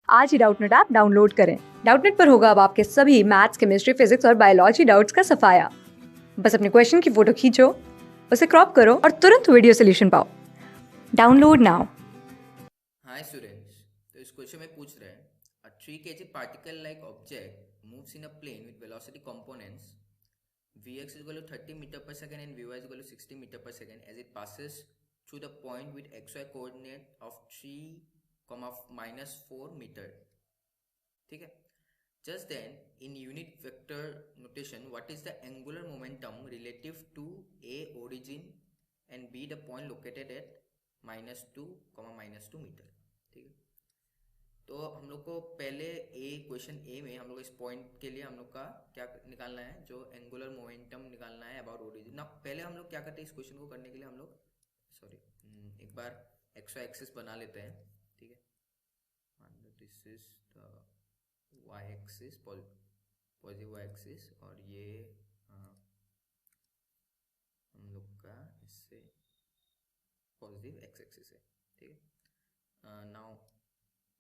आज ही Doubtnut app download करें। Doubtnut पर होगा अब आपके सभी मैथ्स, केमिस्ट्री, फिजिक्स और बायोलॉजी डाउट्स का सफाया। बस अपने क्वेश्चन की फोटो खींचो, उसे क्रॉप करो और तुरंत वीडियो सोल्यूशन पाओ। Download now. हाय स्टूडेंट्स, तो इस क्वेश्चन में पूछ रहे हैं a 3 kg particle like object moves in a plane with velocity components vx is equal to 30 meter per second and vy is equal to 60 meter per second as it passes through the point with xy coordinate of 3, minus 4 meter. ठीक है. Just then, in unit vector notation, what is the angular momentum relative to A origin and B the point located at -2, -2 meter. ठीक है. तो हम लोग को पहले question ए में हम लोग इस पॉइंट के लिए हम लोग का क्या निकालना है, जो एंगुलर मोमेंटम निकालना है अबाउट ओरिजिन ना. पहले हम लोग क्या करते हैं, इस क्वेश्चन को करने के लिए हम लोग सॉरी एक बार एक्स एक्सिस बना लेते हैं. ठीक है. This is the Y axis, positive Y axis, और ये हम लोग का इससे पॉजिटिव एक्स एक्सिस है. ठीक है. नाउ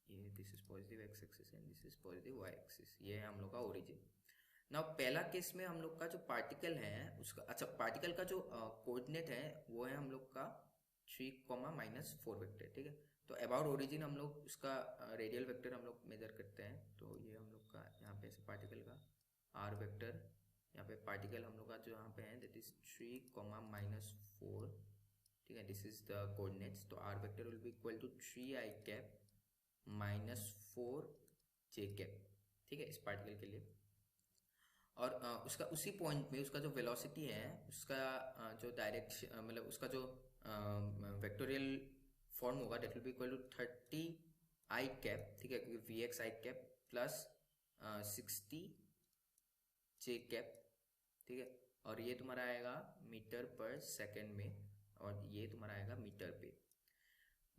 ये this is positive X axis and this is positive Y axis. ये है हम लोग का ओरिजिन. नाउ पहला केस में हम लोग का जो पार्टिकल है उसका, अच्छा, पार्टिकल का जो कोऑर्डिनेट है वो है हम लोग का 3, -4 वेक्टर. ठीक है. तो अबाउट ओरिजिन हम लोग उसका रेडियल वेक्टर हम लोग मेजर करते हैं. तो ये हम लोग का यहाँ पे पार्टिकल का आर वेक्टर, यहाँ पे पार्टिकल हम लोग का जो यहाँ पे है दैट इज 3, -4. ठीक है. This is the coordinates. तो R vector will be equal to 3i cap -4 J cap. ठीक है, इस पार्टिकल के लिए. और उसका उसी पॉइंट में उसका जो वेलोसिटी है, उसका जो डायरेक्शन, मतलब उसका जो वेक्टोरियल फॉर्म होगा that will be equal to 30 I cap. ठीक है, क्योंकि V X I cap plus 60 J cap. ठीक है. और ये तुम्हारा आएगा मीटर पर सेकेंड में, और ये तुम्हारा आएगा मीटर पे.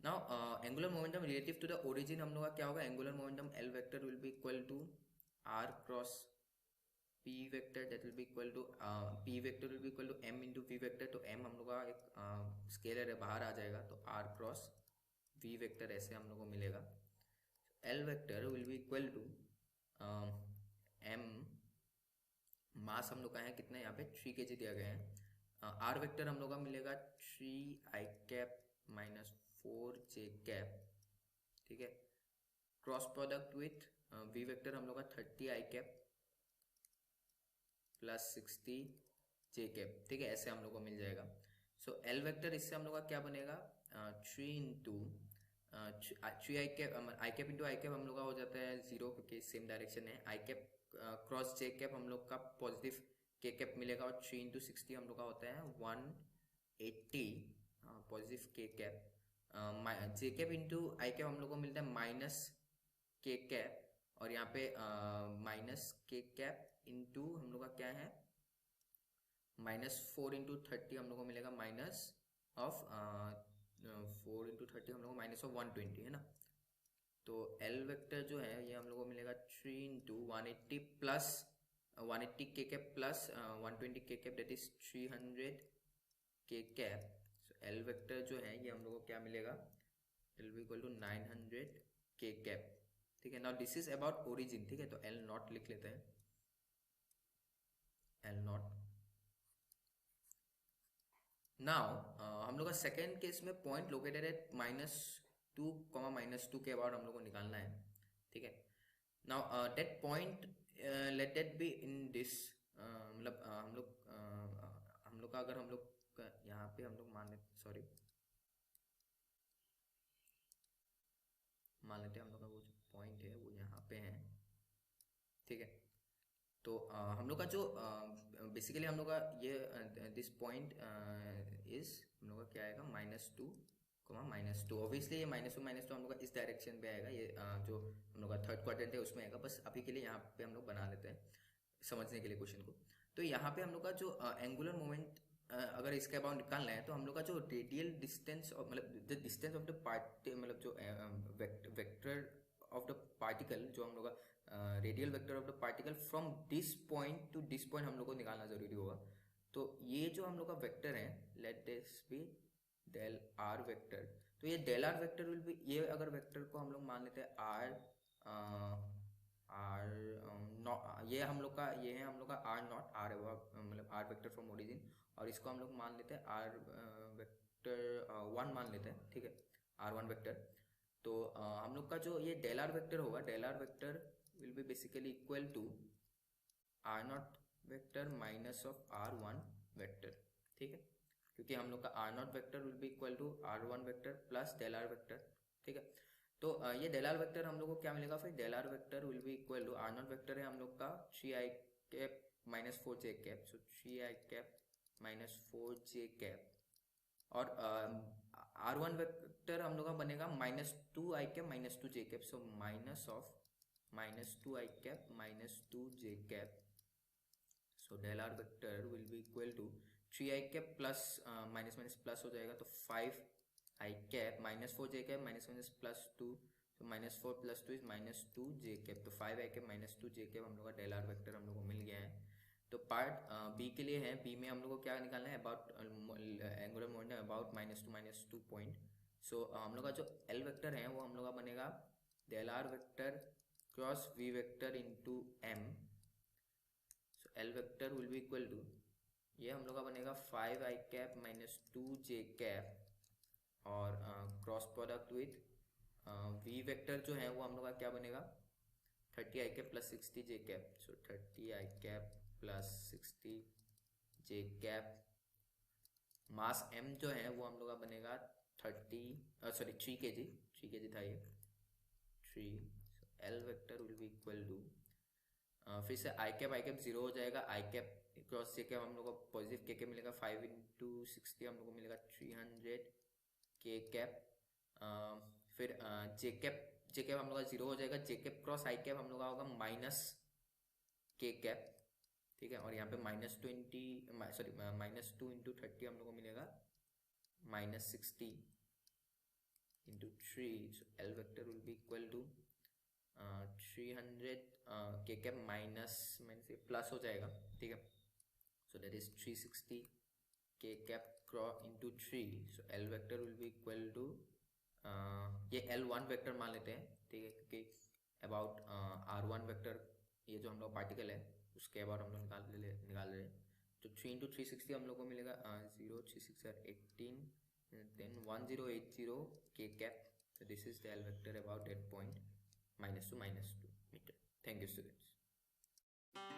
Now angular momentum relative to the origin हम लोग का क्या होगा, angular momentum L vector will be equal to R cross p vector, that will be equal to p vector will be equal to m into v vector. तो m हम लोग का एक स्केलर है, बाहर आ जाएगा, तो r क्रॉस v वेक्टर ऐसे हम लोग को मिलेगा. l vector will be equal to m, mass हम लोग का है कितना, यहाँ पे 3 kg दिया गया है. r वेक्टर हम लोग का मिलेगा 3i कैप -4j कैप. ठीक है. Cross product with v vector हम लोग का 30i cap plus 60 J cap. ठीक है, ऐसे हम लोग को मिल जाएगा. सो एल वेक्टर इससे हम लोग का क्या बनेगा, 3 इंटू आई कैप हम लोग का हो जाता है 0, क्योंकि सेम डायरेक्शन है. आई कैप क्रॉस जे कैप हम लोग का पॉजिटिव के कैप मिलेगा, और 3 इंटू 60 हम लोग का होता है 180 पॉजिटिव के कैप. जे कैप इंटू आई कैप हम लोग को मिलता है माइनस के कैप, और यहाँ पे माइनस के कैप इंटू हम लोग का क्या है -4 इंटू 30 हम लोग को मिलेगा माइनस ऑफ 4 इंटू 30 हम लोग को माइनस ऑफ 120 है ना. तो एल वेक्टर जो है ये हम लोग को मिलेगा 3 इंटू 180 प्लस 180 के कैप प्लस 120 के cap, that is 300 K cap. L vector जो है ये हम लोग को क्या मिलेगा, इट विल इक्वल टू 900 के कैप. ठीक है. Now this is about origin. ठीक है. तो एल नॉट लिख लेते हैं, एल नॉट. नाउ हम लोग का सेकेंड केस में पॉइंट लोकेटेड एट -2, -2 के अबाउट हम लोग को निकालना है. ठीक है. Now that point let that be in this, मतलब हम लोग का अगर हम लोग यहाँ पे हम लोग मान लेते हैं हम लोग का वो जो पॉइंट है वो यहाँ पे है. ठीक है. तो हम लोग का जो बेसिकली हम लोग का ये दिस पॉइंट इज हम लोग का क्या आएगा -2, ऑब्वियसली ये -2 हम लोग का इस डायरेक्शन पे आएगा. ये जो हम लोग का थर्ड क्वाड्रेंट है उसमें आएगा. बस अभी के लिए यहाँ पे हम लोग बना लेते हैं समझने के लिए क्वेश्चन को. तो यहाँ पे हम लोग का जो एंगुलर मोमेंट अगर इसके अबाउट निकालना है, तो हम लोग का जो रेडियल डिस्टेंस, मतलब the distance of the part, मतलब जो वेक्टर ऑफ द पार्टिकल, जो हम लोग का radial vector of the particle from this point two this point हम लोग को निकालना जरूरी होगा. तो ये जो हम लोग का वेक्टर है, let this be del R vector. तो ये del R vector will be, ये अगर वेक्टर को हम लोग मान लेते हैं आर आर ये हम लोग का आर नॉट, आर मतलब आर वेक्टर फ्रॉम ओरिजिन, और इसको हम लोग मान लेते हैं आर वेक्टर 1 मान लेते हैं, ठीक है, R1 वेक्टर। तो हम लोग का जो ये डेल आर वेक्टर होगा, del R vector will be basically equal to R not vector minus of R1 vector, ठीक है, क्योंकि हम लोग का R not vector will be equal to R1 vector plus del R vector, ठीक है। तो ये डेल आर वेक्टर हम लोग को क्या मिलेगा फिर, del R vector will be equal to R not vector है हम लोग का 3i cap minus 4j cap, so 3i cap minus 4j cap, और R1 वेक्टर हम लोग का बनेगा minus 2i cap minus 2j cap, so minus of minus 2i cap minus 2j cap, so del R vector will be equal to 3i cap plus minus minus plus हो जाएगा, तो 5i cap minus 4j cap minus minus plus 2, तो minus 4 plus 2 is minus 2j cap, तो 5i cap minus 2j cap हम लोग का del R vector हम लोग को मिल गया है। तो पार्ट बी के लिए है, बी में हम लोग को क्या निकालना है, about angular momentum about -2 point. So हम लोग का जो एल वेक्टर है वो हम लोग का बनेगा del R vector cross V vector into M, so L vector will be equal to, ये हम लोग का बनेगा 5i cap minus 2j cap, और cross product with V vector जो है वो हम लोग का क्या बनेगा 30i cap plus 60j cap, so 30i cap plus 60j cap, mass m जो है वो हम लोग का बनेगा 3 kg था ये 3, L vector will be equal to, फिर से आई कैप 0 हो जाएगा, I cap cross J cap हम लोग को पॉजिटिव के मिलेगा, 5 इंटू 60 हम लोग को मिलेगा 300 के कैप, फिर जे कैप हम लोग का 0 हो जाएगा, जे कैप क्रॉस आई कैप हम लोग का होगा माइनस के कैप, ठीक है, और यहाँ पे माइनस 2 इंटू 30 हम लोग को मिलेगा minus 60 into 3, so L vector will be equal to 300 K cap minus plus हो जाएगा, ठीक है, so that is 360 K cap cross into 3, so L vector will be equal to, ये L1 वेक्टर मान लेते हैं, ठीक है, क्योंकि अबाउट R1 वेक्टर ये जो हम लोग पार्टिकल है उसके अबाउट हम लोग निकाल रहे हैं, तो 3 इंटू 360 हम लोग को मिलेगा 0 3 6 18 then 1080 के cap, so this is the L vector about that point -2 meter. Thank you students.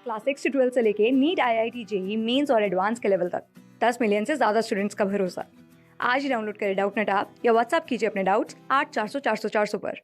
Class 6 से 12 से लेके नीट IIT JEE मेंस और एडवांस के लेवल तक 10 मिलियन से ज़्यादा स्टूडेंट्स का भरोसा। आज ही डाउनलोड करें डाउटनेट ऐप या व्हाट्सएप कीजिए अपने डाउट्स 8400 400 400 पर।